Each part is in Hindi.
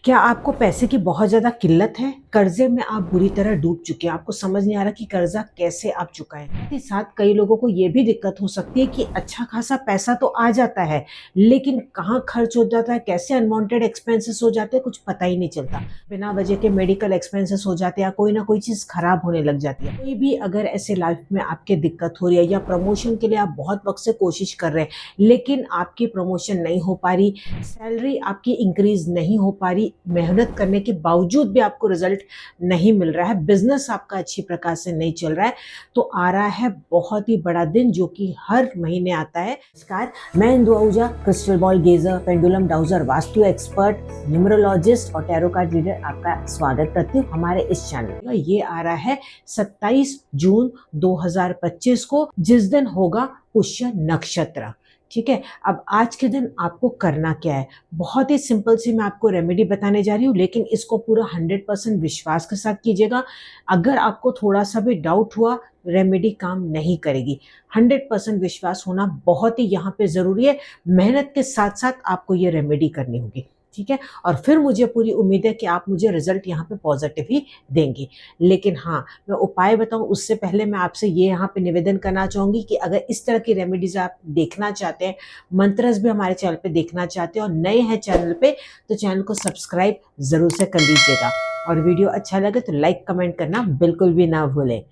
क्या आपको पैसे की बहुत ज़्यादा किल्लत है? कर्ज़े में आप बुरी तरह डूब चुके हैं, आपको समझ नहीं आ रहा कि कर्ज़ा कैसे आप चुकाएँ? साथ ही साथ कई लोगों को ये भी दिक्कत हो सकती है कि अच्छा खासा पैसा तो आ जाता है, लेकिन कहाँ खर्च हो जाता है, कैसे अनवांटेड एक्सपेंसेस हो जाते हैं, कुछ पता ही नहीं चलता। बिना वजह के मेडिकल एक्सपेंसेस हो जाते हैं या कोई ना कोई चीज़ खराब होने लग जाती है। कोई भी अगर ऐसे लाइफ में आपके दिक्कत हो रही है या प्रमोशन के लिए आप बहुत वक़्त से कोशिश कर रहे हैं, लेकिन आपकी प्रमोशन नहीं हो पा रही, सैलरी आपकी इंक्रीज़ नहीं हो पा रही, मेहनत करने के बावजूद भी आपको रिजल्ट नहीं मिल रहा है, बिजनेस आपका अच्छी प्रकार से नहीं चल रहा है, तो आ रहा है बहुत ही बड़ा दिन जो कि हर महीने आता है। नमस्कार, मैं Indu Ahuja, crystal ball gazer, pendulum dowser, vastu expert, numerologist और टैरो कार्ड रीडर आपका स्वागत करती हूँ हमारे इस चैनल में। ये आ रहा है 27 जून 2025 को, जिस दिन होगा पुष्य नक्षत्र। ठीक है, अब आज के दिन आपको करना क्या है, बहुत ही सिंपल सी मैं आपको रेमेडी बताने जा रही हूँ, लेकिन इसको पूरा 100% विश्वास के साथ कीजिएगा। अगर आपको थोड़ा सा भी डाउट हुआ, रेमेडी काम नहीं करेगी। 100% विश्वास होना बहुत ही यहाँ पे ज़रूरी है। मेहनत के साथ साथ आपको ये रेमेडी करनी होगी, ठीक है। और फिर मुझे पूरी उम्मीद है कि आप मुझे रिजल्ट यहाँ पे पॉजिटिव ही देंगे। लेकिन हाँ, मैं उपाय बताऊँ उससे पहले मैं आपसे ये यहाँ पे निवेदन करना चाहूँगी कि अगर इस तरह की रेमेडीज आप देखना चाहते हैं, मंत्रस भी हमारे चैनल पे देखना चाहते हैं और नए हैं चैनल पे, तो चैनल को सब्सक्राइब ज़रूर से कर लीजिएगा और वीडियो अच्छा लगे तो लाइक कमेंट करना बिल्कुल भी ना भूलें।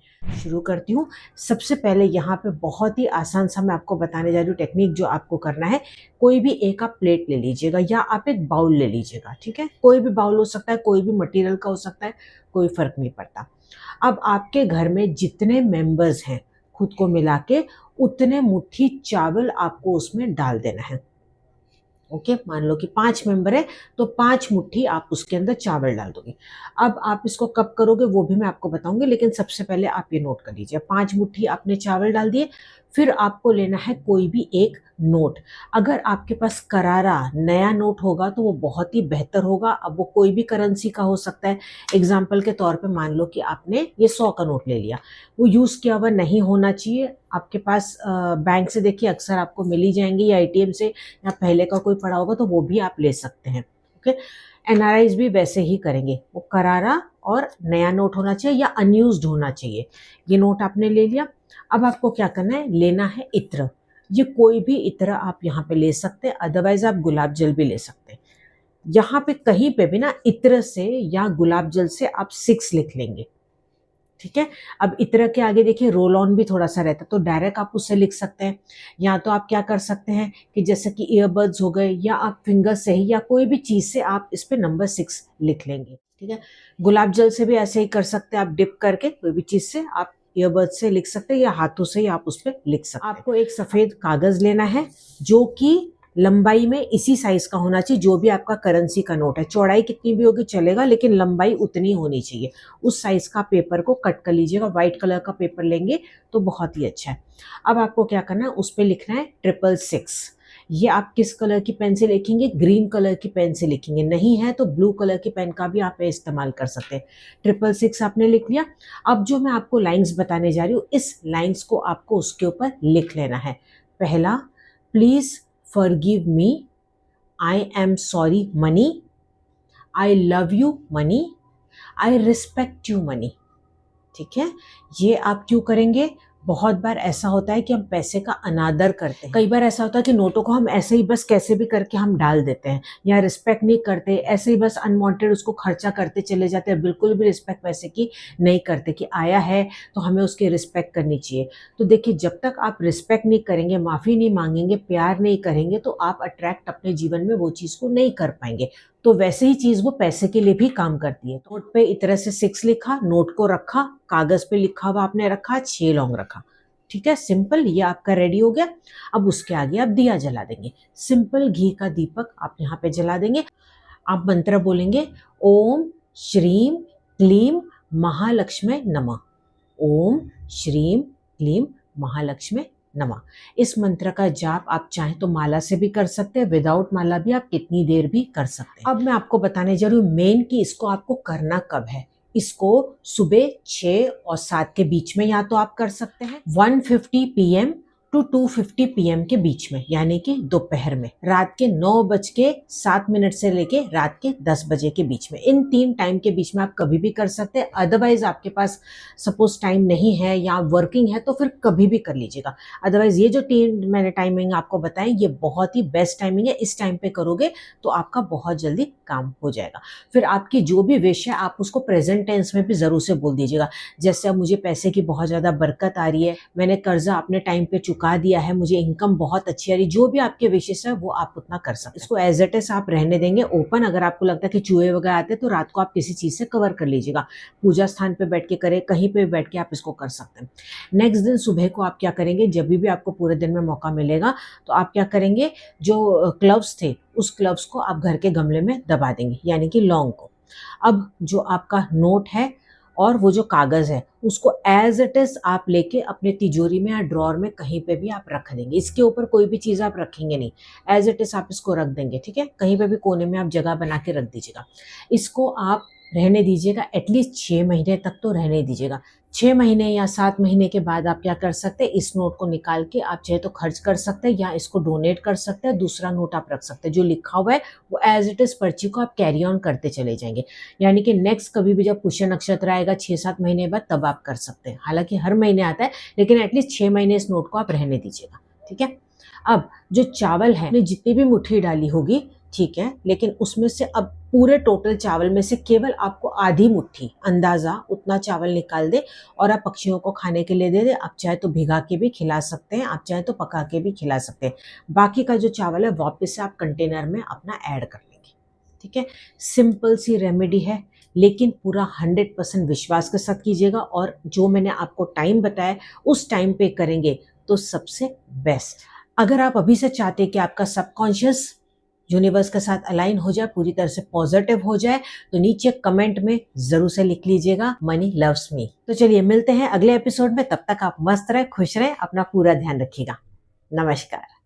शुरू करती हूँ। सबसे पहले यहाँ पे बहुत ही आसान सा मैं आपको बताने जा रही हूँ टेक्निक। जो आपको करना है, कोई भी एक आप प्लेट ले लीजिएगा या आप एक बाउल ले लीजिएगा, ठीक है। कोई भी बाउल हो सकता है, कोई भी मटेरियल का हो सकता है, कोई फर्क नहीं पड़ता। अब आपके घर में जितने मेंबर्स हैं, खुद को मिला के उतने मुट्ठी चावल आपको उसमें डाल देना है। ओके, मान लो कि 5 मेंबर है तो 5 मुट्ठी आप उसके अंदर चावल डाल दोगे। अब आप इसको कब करोगे वो भी मैं आपको बताऊंगी, लेकिन सबसे पहले आप ये नोट कर लीजिए, 5 मुट्ठी आपने चावल डाल दिए। फिर आपको लेना है कोई भी एक नोट। अगर आपके पास करारा नया नोट होगा तो वो बहुत ही बेहतर होगा। अब वो कोई भी करेंसी का हो सकता है। एग्जाम्पल के तौर पे मान लो कि आपने ये 100 का नोट ले लिया, वो यूज़ किया हुआ नहीं होना चाहिए आपके पास। बैंक से देखिए अक्सर आपको मिल ही जाएंगे, या एटीएम से, या पहले का कोई पड़ा होगा तो वो भी आप ले सकते हैं। ओके, एनआरआईज भी वैसे ही करेंगे, वो करारा और नया नोट होना चाहिए या अनयूज्ड होना चाहिए। ये नोट आपने ले लिया। अब आपको क्या करना है, लेना है इत्र। ये कोई भी इत्र आप यहाँ पे ले सकते हैं, अदरवाइज आप गुलाब जल भी ले सकते हैं। यहाँ पे कहीं पे भी ना इत्र से या गुलाब जल से आप 6 लिख लेंगे, ठीक है। अब इत्र के आगे देखिए रोल ऑन भी थोड़ा सा रहता है, तो डायरेक्ट आप उससे लिख सकते हैं। या तो आप क्या कर सकते हैं कि जैसे कि ईयरबड्स हो गए, या आप फिंगर से ही या कोई भी चीज़ से आप इस पे नंबर 6 लिख लेंगे, ठीक है। गुलाब जल से भी ऐसे ही कर सकते हैं, आप डिप करके कोई भी चीज़ से आप ईयरबड्स से लिख सकते हैं, या हाथों से ही आप उस पर लिख सकते हैं। आपको एक सफ़ेद कागज़ लेना है जो कि लंबाई में इसी साइज का होना चाहिए जो भी आपका करेंसी का नोट है। चौड़ाई कितनी भी होगी चलेगा, लेकिन लंबाई उतनी होनी चाहिए। उस साइज का पेपर को कट कर लीजिएगा। व्हाइट कलर का पेपर लेंगे तो बहुत ही अच्छा है। अब आपको क्या करना है, उस पर लिखना है 666। ये आप किस कलर की पेन से लिखेंगे, ग्रीन कलर की पेन से लिखेंगे, नहीं है तो ब्लू कलर की पेन का भी आप इस्तेमाल कर सकते हैं। 666 आपने लिख लिया। अब जो मैं आपको लाइन्स बताने जा रही हूँ, इस लाइन्स को आपको उसके ऊपर लिख लेना है। पहला, please forgive me, I am sorry money, I love you money, I respect you money। ठीक है, ये आप क्यों करेंगे? बहुत बार ऐसा होता है कि हम पैसे का अनादर करते हैं। कई बार ऐसा होता है कि नोटों को हम ऐसे ही बस कैसे भी करके हम डाल देते हैं, या रिस्पेक्ट नहीं करते, ऐसे ही बस अनवांटेड उसको खर्चा करते चले जाते हैं। बिल्कुल भी रिस्पेक्ट पैसे की नहीं करते कि आया है तो हमें उसकी रिस्पेक्ट करनी चाहिए। तो देखिए, जब तक आप रिस्पेक्ट नहीं करेंगे, माफ़ी नहीं मांगेंगे, प्यार नहीं करेंगे, तो आप अट्रैक्ट अपने जीवन में वो चीज़ को नहीं कर पाएंगे। तो वैसे ही चीज़ वो पैसे के लिए भी काम करती है। नोट पे इस तरह से 6 लिखा, नोट को रखा, कागज़ पे लिखा हुआ आपने रखा, 6 लौंग रखा, ठीक है। सिंपल, ये आपका रेडी हो गया। अब उसके आगे आप दिया जला देंगे। सिंपल घी का दीपक आप यहाँ पे जला देंगे। आप मंत्र बोलेंगे, ओम श्रीम क्लीम महालक्ष्मी नमः। ओम श्रीम क्लीम महालक्ष्मी नमः। इस मंत्र का जाप आप चाहें तो माला से भी कर सकते हैं, विदाउट माला भी आप कितनी देर भी कर सकते हैं। अब मैं आपको बताने जा रही हूँ मेन कि इसको आपको करना कब है। इसको सुबह 6 और 7 के बीच में या तो आप कर सकते हैं 1:50 PM 2:50 PM के बीच में, यानी कि दोपहर में, रात के 9:07 से लेके रात के 10 बजे के बीच में। इन 3 टाइम के बीच में आप कभी भी कर सकते हैं। अदरवाइज आपके पास सपोज टाइम नहीं है या वर्किंग है तो फिर कभी भी कर लीजिएगा। अदरवाइज ये जो 3 मैंने टाइमिंग आपको बताई ये बहुत ही बेस्ट टाइमिंग है। इस टाइम पे करोगे तो आपका बहुत जल्दी काम हो जाएगा। फिर आपकी जो भी विश है आप उसको प्रेजेंट टेंस में भी जरूर से बोल दीजिएगा। जैसे अब मुझे पैसे की बहुत ज्यादा बरकत आ रही है, मैंने कर्जा अपने टाइम पे चुका दिया है, मुझे इनकम बहुत अच्छी आ रही है, जो भी आपके विशेष है वो आप उतना कर सकते हैं। इसको एज इट इज आप रहने देंगे ओपन। अगर आपको लगता है कि चूहे वगैरह आते हैं तो रात को आप किसी चीज से कवर कर लीजिएगा। पूजा स्थान पे बैठ के करें, कहीं पे बैठ के आप इसको कर सकते हैं। नेक्स्ट दिन सुबह को आप क्या करेंगे, जब भी आपको पूरे दिन में मौका मिलेगा तो आप क्या करेंगे, जो क्लव्स थे उस क्लव्स को आप घर के गमले में दबा देंगे, यानी कि लौंग को। अब जो आपका नोट है और वो जो कागज है उसको एज इट इज आप लेके अपने तिजोरी में या ड्रॉर में कहीं पे भी आप रख देंगे। इसके ऊपर कोई भी चीज आप रखेंगे नहीं, एज इट इज आप इसको रख देंगे। ठीक है, कहीं पे भी कोने में आप जगह बना के रख दीजिएगा। इसको आप रहने दीजिएगा, एटलीस्ट 6 महीने तक तो रहने दीजिएगा। 6 महीने या 7 महीने के बाद आप क्या कर सकते हैं, इस नोट को निकाल के आप चाहे तो खर्च कर सकते हैं या इसको डोनेट कर सकते हैं। दूसरा नोट आप रख सकते हैं, जो लिखा हुआ है वो एज इट इज पर्ची को आप कैरी ऑन करते चले जाएंगे। यानी कि नेक्स्ट कभी भी जब पुष्य नक्षत्र आएगा 6-7 महीने बाद तब आप कर सकते हैं। हालांकि हर महीने आता है लेकिन एटलीस्ट 6 महीने इस नोट को आप रहने दीजिएगा। ठीक है, अब जो चावल है जितनी भी मुट्ठी डाली होगी, ठीक है, लेकिन उसमें से अब पूरे टोटल चावल में से केवल आपको आधी मुट्ठी अंदाजा उतना चावल निकाल दे और आप पक्षियों को खाने के लिए दे दे। आप चाहे तो भिगा के भी खिला सकते हैं, आप चाहे तो पका के भी खिला सकते हैं। बाकी का जो चावल है वापस से आप कंटेनर में अपना ऐड कर लेंगे। ठीक है, सिंपल सी रेमेडी है लेकिन पूरा 100% विश्वास के साथ कीजिएगा और जो मैंने आपको टाइम बताया उस टाइम पे करेंगे तो सबसे बेस्ट। अगर आप अभी से चाहते हैं कि आपका सबकॉन्शियस यूनिवर्स के साथ अलाइन हो जाए, पूरी तरह से पॉजिटिव हो जाए, तो नीचे कमेंट में जरूर से लिख लीजिएगा मनी लव्स मी। तो चलिए मिलते हैं अगले एपिसोड में, तब तक आप मस्त रहे, खुश रहे, अपना पूरा ध्यान रखिएगा। नमस्कार।